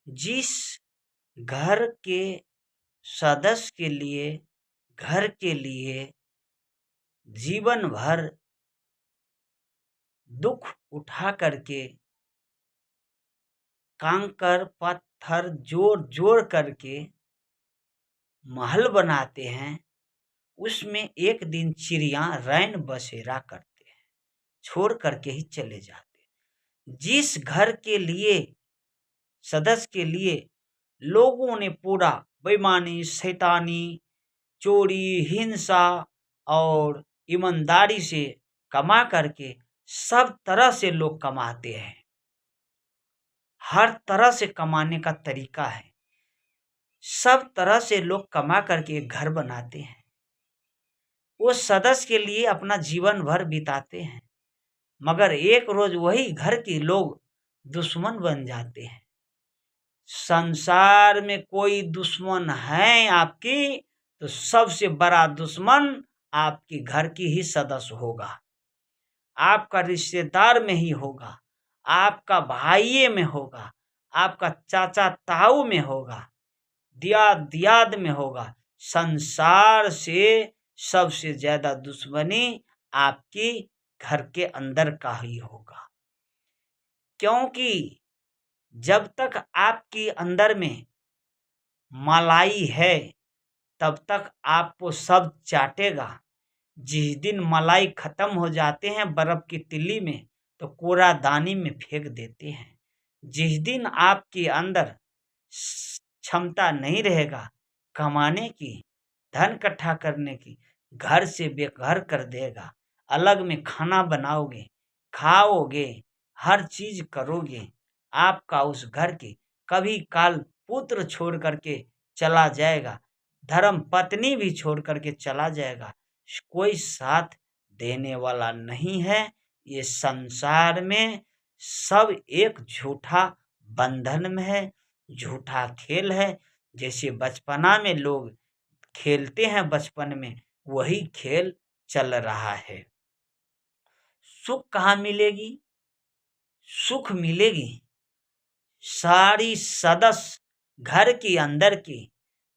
जिस घर के सदस्य के लिए, घर के लिए जीवन भर दुख उठा करके कंकर पत्थर जोड़ जोड़ करके महल बनाते हैं, उसमें एक दिन चिड़िया रैन बसेरा करते हैं, छोड़ करके ही चले जाते हैं। जिस घर के लिए, सदस्य के लिए लोगों ने पूरा बेईमानी, शैतानी, चोरी, हिंसा और ईमानदारी से कमा करके, सब तरह से लोग कमाते हैं, हर तरह से कमाने का तरीका है, सब तरह से लोग कमा करके एक घर बनाते हैं, वो सदस्य के लिए अपना जीवन भर बिताते हैं, मगर एक रोज वही घर के लोग दुश्मन बन जाते हैं। संसार में कोई दुश्मन है आपकी, तो सबसे बड़ा दुश्मन आपके घर की ही सदस्य होगा, आपका रिश्तेदार में ही होगा, आपका भाई में होगा, आपका चाचा ताऊ में होगा, दियाद में होगा। संसार से सबसे ज्यादा दुश्मनी आपकी घर के अंदर का ही होगा, क्योंकि जब तक आपकी अंदर में मलाई है तब तक आपको सब चाटेगा। जिस दिन मलाई खत्म हो जाते हैं बर्फ की तिल्ली में, तो कूड़ादानी में फेंक देते हैं। जिस दिन आपके अंदर क्षमता नहीं रहेगा कमाने की, धन इकट्ठा करने की, घर से बेघर कर देगा। अलग में खाना बनाओगे, खाओगे, हर चीज करोगे, आपका उस घर के कभी काल पुत्र छोड़ करके चला जाएगा, धर्म पत्नी भी छोड़ करके चला जाएगा, कोई साथ देने वाला नहीं है। ये संसार में सब एक झूठा बंधन में है, झूठा खेल है। जैसे बचपना में लोग खेलते हैं, बचपन में वही खेल चल रहा है। सुख कहाँ मिलेगी? सुख मिलेगी सारी सदस्य घर के अंदर की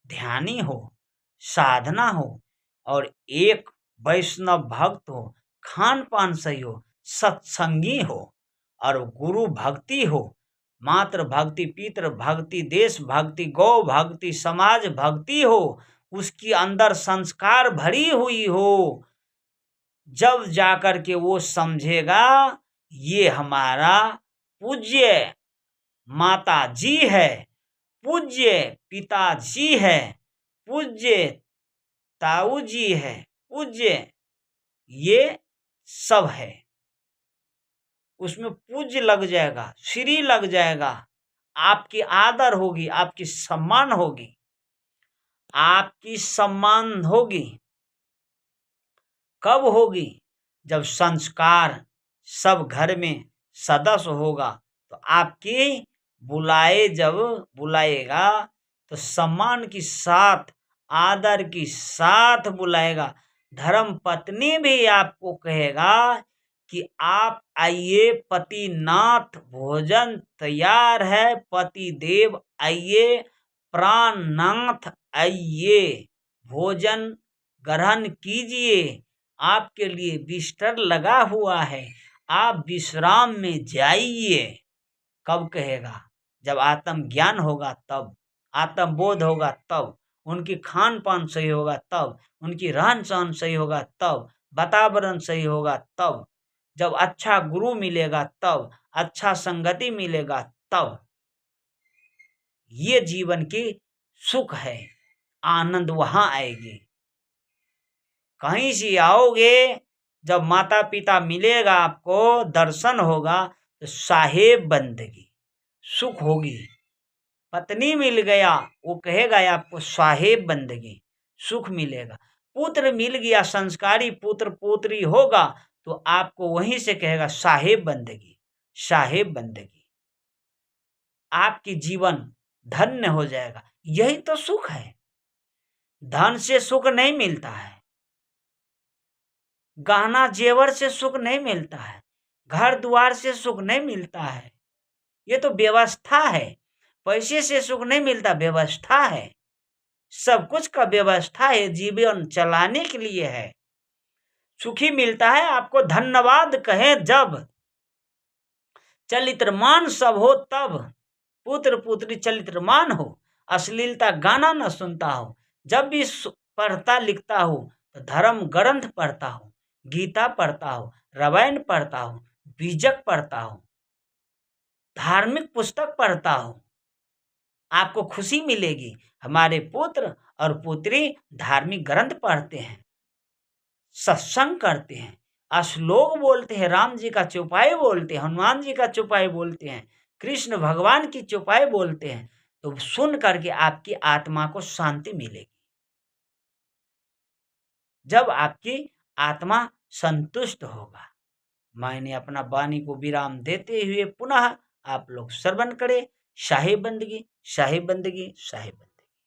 ध्यानी हो, साधना हो, और एक वैष्णव भक्त हो, खान पान सही हो, सत्संगी हो, और गुरु भक्ति हो, मातृ भक्ति, पितृ भक्ति, देश भक्ति, गौ भक्ति, समाज भक्ति हो, उसकी अंदर संस्कार भरी हुई हो। जब जाकर के वो समझेगा ये हमारा पूज्य माता जी है, पूज्य पिताजी है, पूज्य ताऊ जी है, पूज्य ये सब है, उसमें पूज्य लग जाएगा, श्री लग जाएगा, आपकी आदर होगी, आपकी सम्मान होगी, आपकी सम्मान होगी। कब होगी? जब संस्कार सब घर में सदस्य होगा, तो आपकी जब बुलाएगा तो सम्मान के साथ, आदर के साथ बुलाएगा। धर्म पत्नी भी आपको कहेगा कि आप आइए, पतिनाथ भोजन तैयार है, पति देव आइए, प्राणनाथ आइए, भोजन ग्रहण कीजिए, आपके लिए बिस्तर लगा हुआ है, आप विश्राम में जाइए। कब कहेगा? जब आत्म ज्ञान होगा, तब आत्म बोध होगा, तब उनकी खान पान सही होगा, तब उनकी रहन सहन सही होगा, तब वातावरण सही होगा, तब जब अच्छा गुरु मिलेगा, तब अच्छा संगति मिलेगा, तब ये जीवन की सुख है, आनंद वहां आएगी। कहीं से आओगे, जब माता पिता मिलेगा, आपको दर्शन होगा, तो साहेब बंदगी सुख होगी। पत्नी मिल गया, वो कहेगा आपको साहेब बंदगी सुख मिलेगा। पुत्र मिल गया, संस्कारी पुत्र पुत्री होगा, तो आपको वहीं से कहेगा साहेब बंदगी, साहेब बंदगी, आपकी जीवन धन्य हो जाएगा। यही तो सुख है। धन से सुख नहीं मिलता है, गहना जेवर से सुख नहीं मिलता है, घर द्वार से सुख नहीं मिलता है, ये तो व्यवस्था है। पैसे से सुख नहीं मिलता, व्यवस्था है। सब कुछ का व्यवस्था है, जीवन चलाने के लिए है। सुखी मिलता है आपको धन्यवाद कहें जब, चरित्रमान सब हो तब। पुत्र पुत्री चरित्रमान हो, अश्लीलता गाना न सुनता हो। जब भी पढ़ता लिखता हो तो धर्म ग्रंथ पढ़ता हो, गीता पढ़ता हो, रामायण पढ़ता हो, बीजक पढ़ता हो, धार्मिक पुस्तक पढ़ता हो, आपको खुशी मिलेगी। हमारे पुत्र और पुत्री धार्मिक ग्रंथ पढ़ते हैं, सत्संग करते हैं, श्लोक बोलते हैं, राम जी का चौपाई बोलते हैं, हनुमान जी का चौपाई बोलते हैं, कृष्ण भगवान की चौपाई बोलते हैं, तो सुन करके आपकी आत्मा को शांति मिलेगी। जब आपकी आत्मा संतुष्ट होगा। मैंने अपना वाणी को विराम देते हुए पुनः आप लोग श्रवण करें। शाही बंदगी, शाही बंदगी, शाही बंदगी।